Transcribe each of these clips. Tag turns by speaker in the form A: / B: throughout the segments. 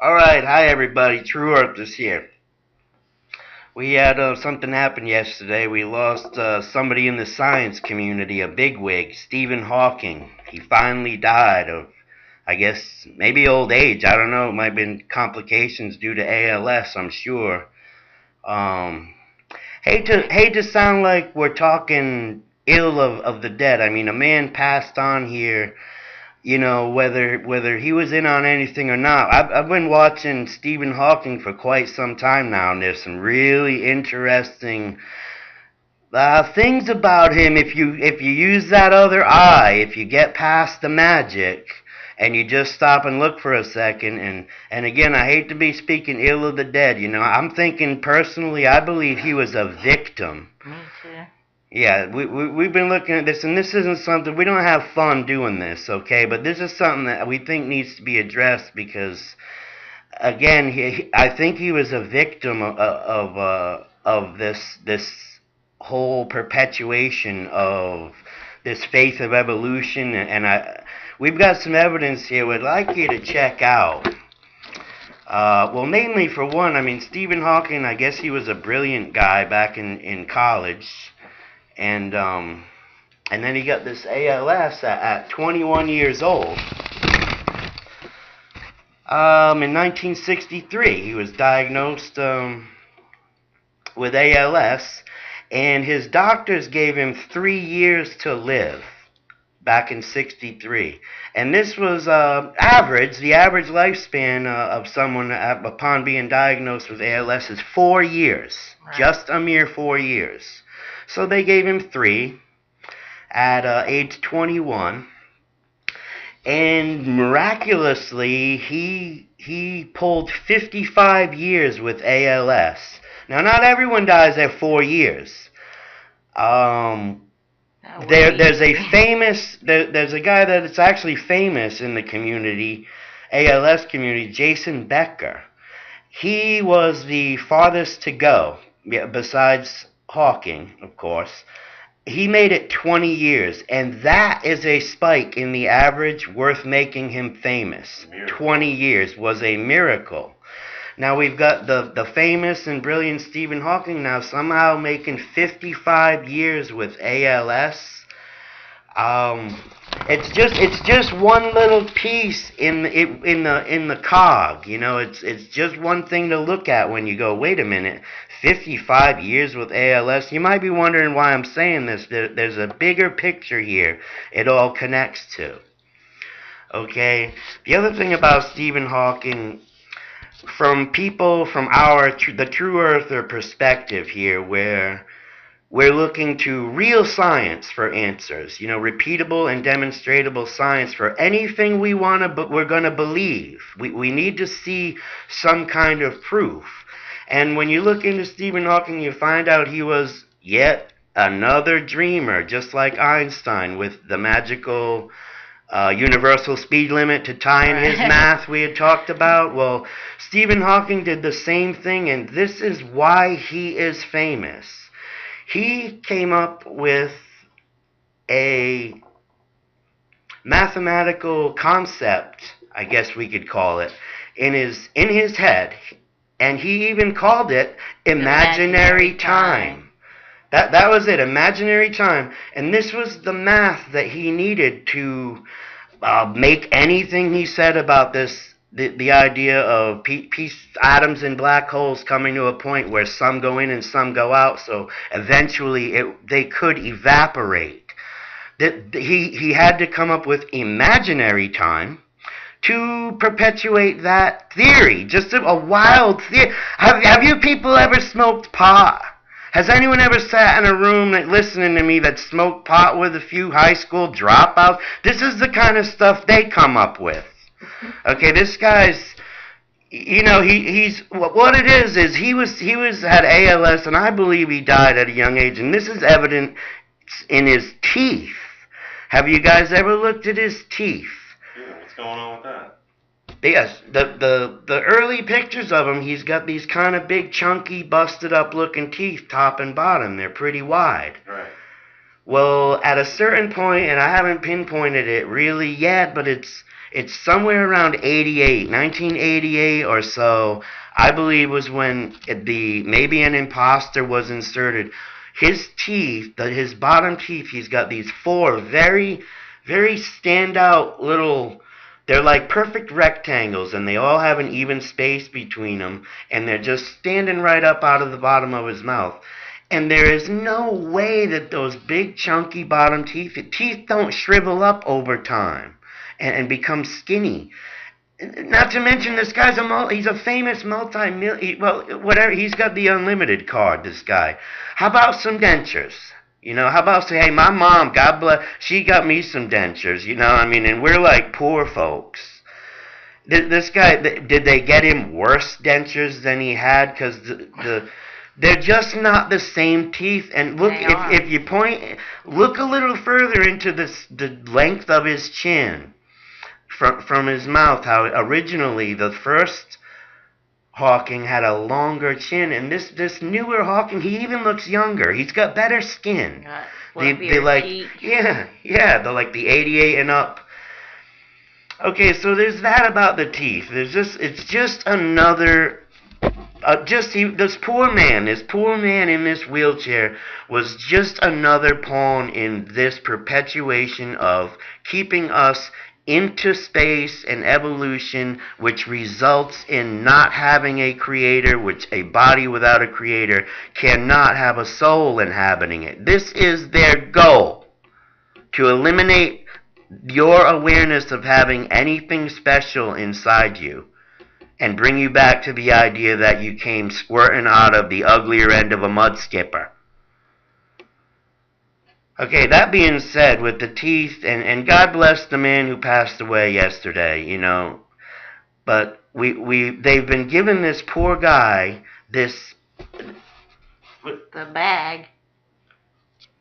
A: Alright, hi everybody, True Earth is here. We had something happen yesterday. We lost somebody in the science community, a bigwig, Stephen Hawking. He finally died of, I guess, maybe old age. I don't know. It might have been complications due to ALS, I'm sure. Um, hate to sound like we're talking ill of the dead. I mean, a man passed on here, whether he was in on anything or not. I've been watching Stephen Hawking for quite some time now, and there's some really interesting things about him. If you use that other eye, if you get past the magic, and you just stop and look for a second, and again, I hate to be speaking ill of the dead. I'm thinking personally, I believe he was a victim.
B: Me too.
A: Yeah, we've been looking at this, and this isn't something, we don't have fun doing this, okay? But this is something that we think needs to be addressed because, again, I think he was a victim of this whole perpetuation of this faith of evolution, and we've got some evidence here we'd like you to check out. Well, mainly for one, I mean, Stephen Hawking, I guess he was a brilliant guy back in college. And then he got this ALS at 21 years old. In 1963, he was diagnosed with ALS, and his doctors gave him 3 years to live back in 63. And this was average. The average lifespan of someone upon being diagnosed with ALS is 4 years.
B: Right.
A: Just a mere 4 years. So they gave him 3 at age 21, and miraculously he pulled 55 years with ALS. Now, not everyone dies at 4 years. There's a guy that's actually famous in the community, ALS community, Jason Becker. He was the farthest to go, besides Hawking, of course. He made it 20 years, and that is a spike in the average worth making him famous. 20 years was a miracle. Now we've got the famous and brilliant Stephen Hawking now somehow making 55 years with ALS. It's just one little piece in the cog. It's just one thing to look at when you go, wait a minute, 55 years with ALS. You might be wondering why I'm saying this. There's a bigger picture here. It all connects to. Okay. The other thing about Stephen Hawking, from people from the True Earther perspective here, where we're looking to real science for answers, repeatable and demonstratable science for anything we want to, but we're going to believe. We need to see some kind of proof. And when you look into Stephen Hawking, you find out he was yet another dreamer, just like Einstein, with the magical universal speed limit to tie in his math we had talked about. Well, Stephen Hawking did the same thing, and this is why he is famous. He came up with a mathematical concept, I guess we could call it, in his head, and he even called it imaginary time. That was it, imaginary time. And this was the math that he needed to make anything he said about the idea of atoms and black holes coming to a point where some go in and some go out, so eventually they could evaporate. He had to come up with imaginary time to perpetuate that theory. Just a wild theory. Have you people ever smoked pot? Has anyone ever sat in a room listening to me that smoked pot with a few high school dropouts? This is the kind of stuff they come up with. Okay, this guy's, he's what it is he had ALS, and I believe he died at a young age, and this is evident in his teeth. Have you guys ever looked at his teeth?
C: Yeah, what's going on with that?
A: Yes, the early pictures of him, he's got these kind of big, chunky, busted up looking teeth, top and bottom. They're pretty wide.
C: Right.
A: Well, at a certain point, and I haven't pinpointed it really yet, but it's It's somewhere around 88, 1988 or so, I believe was when maybe an imposter was inserted. His teeth, his bottom teeth, he's got these four very, very standout little, they're like perfect rectangles, and they all have an even space between them, and they're just standing right up out of the bottom of his mouth. And there is no way that those big chunky bottom teeth don't shrivel up over time and become skinny. Not to mention, this guy's he's a famous whatever, he's got the unlimited card, this guy. How about some dentures? How about say, hey, my mom, God bless, she got me some dentures, and we're like poor folks. This guy, did they get him worse dentures than he had? Because they're just not the same teeth. And look, if you look a little further into the length of his chin from his mouth, how originally the first Hawking had a longer chin, and this newer Hawking, he even looks younger. He's got better skin. They like, yeah, they're like the 88 and up. Okay, so there's that about the teeth. It's just another. This poor man in this wheelchair was just another pawn in this perpetuation of keeping us into space and evolution, which results in not having a creator, which a body without a creator cannot have a soul inhabiting it. This is their goal, to eliminate your awareness of having anything special inside you and bring you back to the idea that you came squirting out of the uglier end of a mud skipper. Okay, that being said, with the teeth, and God bless the man who passed away yesterday, but they've been giving this poor guy this...
B: The bag.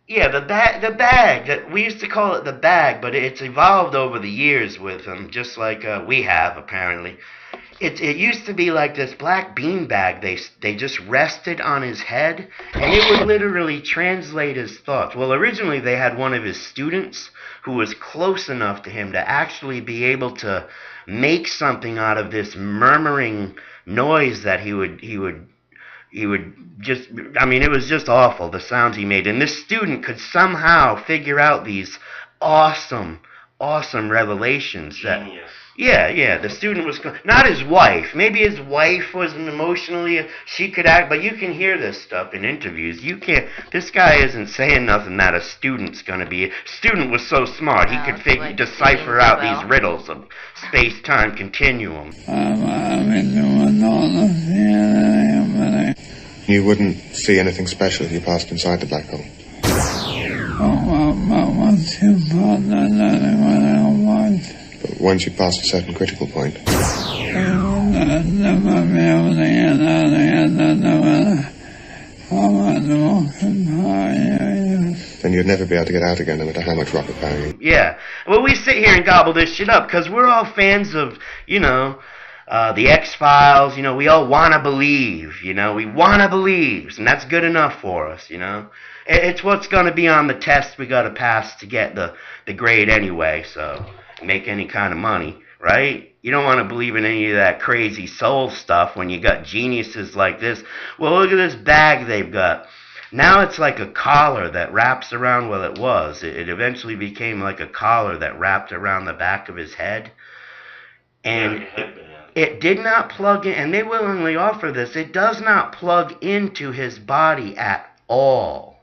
A: Yeah, the bag. We used to call it the bag, but it's evolved over the years with him, just like we have, apparently. It used to be like this black bean bag they just rested on his head, and it would literally translate his thoughts. Well, originally they had one of his students who was close enough to him to actually be able to make something out of this murmuring noise that he would just, it was just awful, the sounds he made. And this student could somehow figure out these awesome revelations.
C: Genius.
A: Yeah, the student was, not his wife. Maybe his wife wasn't emotionally, she could act, but you can hear this stuff in interviews. This guy isn't saying nothing that a student's going to be. Student was so smart, he could decipher out these riddles of space-time continuum.
D: You wouldn't see anything special if you passed inside the black hole. But once you pass a certain critical point, then you'd never be able to get out again, no matter how much rocket power you...
A: Yeah. Well, we sit here and gobble this shit up because we're all fans of, the X-Files. We all want to believe, we want to believe, and that's good enough for us, It's what's going to be on the test we got to pass to get the grade anyway, so make any kind of money, right? You don't want to believe in any of that crazy soul stuff when you got geniuses like this. Well, look at this bag they've got. Now it's like a collar that wraps around, well, it was. It eventually became like a collar that wrapped around the back of his head. And it did not plug in, and they willingly offer this, it does not plug into his body at all.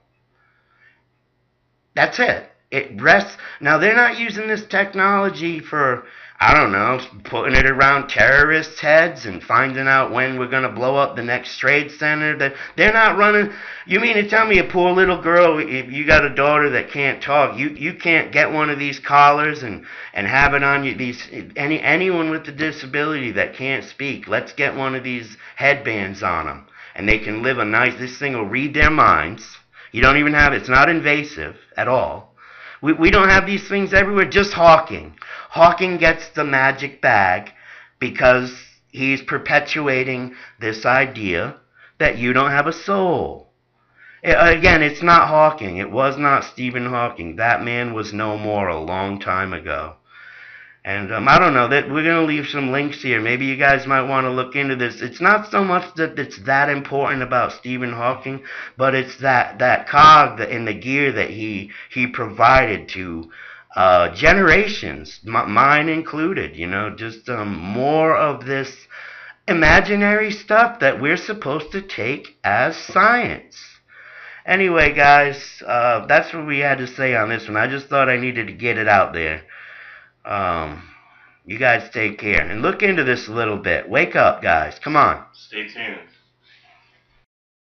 A: That's it. It rests. Now, they're not using this technology for, I don't know, putting it around terrorists' heads and finding out when we're going to blow up the next trade center. They're not running. You mean to tell me a poor little girl, if you got a daughter that can't talk, you can't get one of these collars and have it on you? Anyone with a disability that can't speak, let's get one of these headbands on them. And they can live this thing will read their minds. You don't even have, it's not invasive at all. We don't have these things everywhere, just Hawking. Hawking gets the magic bag because he's perpetuating this idea that you don't have a soul. Again, it's not Hawking. It was not Stephen Hawking. That man was no more a long time ago. And I don't know, that we're going to leave some links here. Maybe you guys might want to look into this. It's not so much that it's that important about Stephen Hawking, but it's that cog in the gear that he provided to generations, mine included. Just more of this imaginary stuff that we're supposed to take as science. Anyway, guys, that's what we had to say on this one. I just thought I needed to get it out there. You guys take care and look into this a little bit. Wake up, guys. Come on.
C: Stay tuned.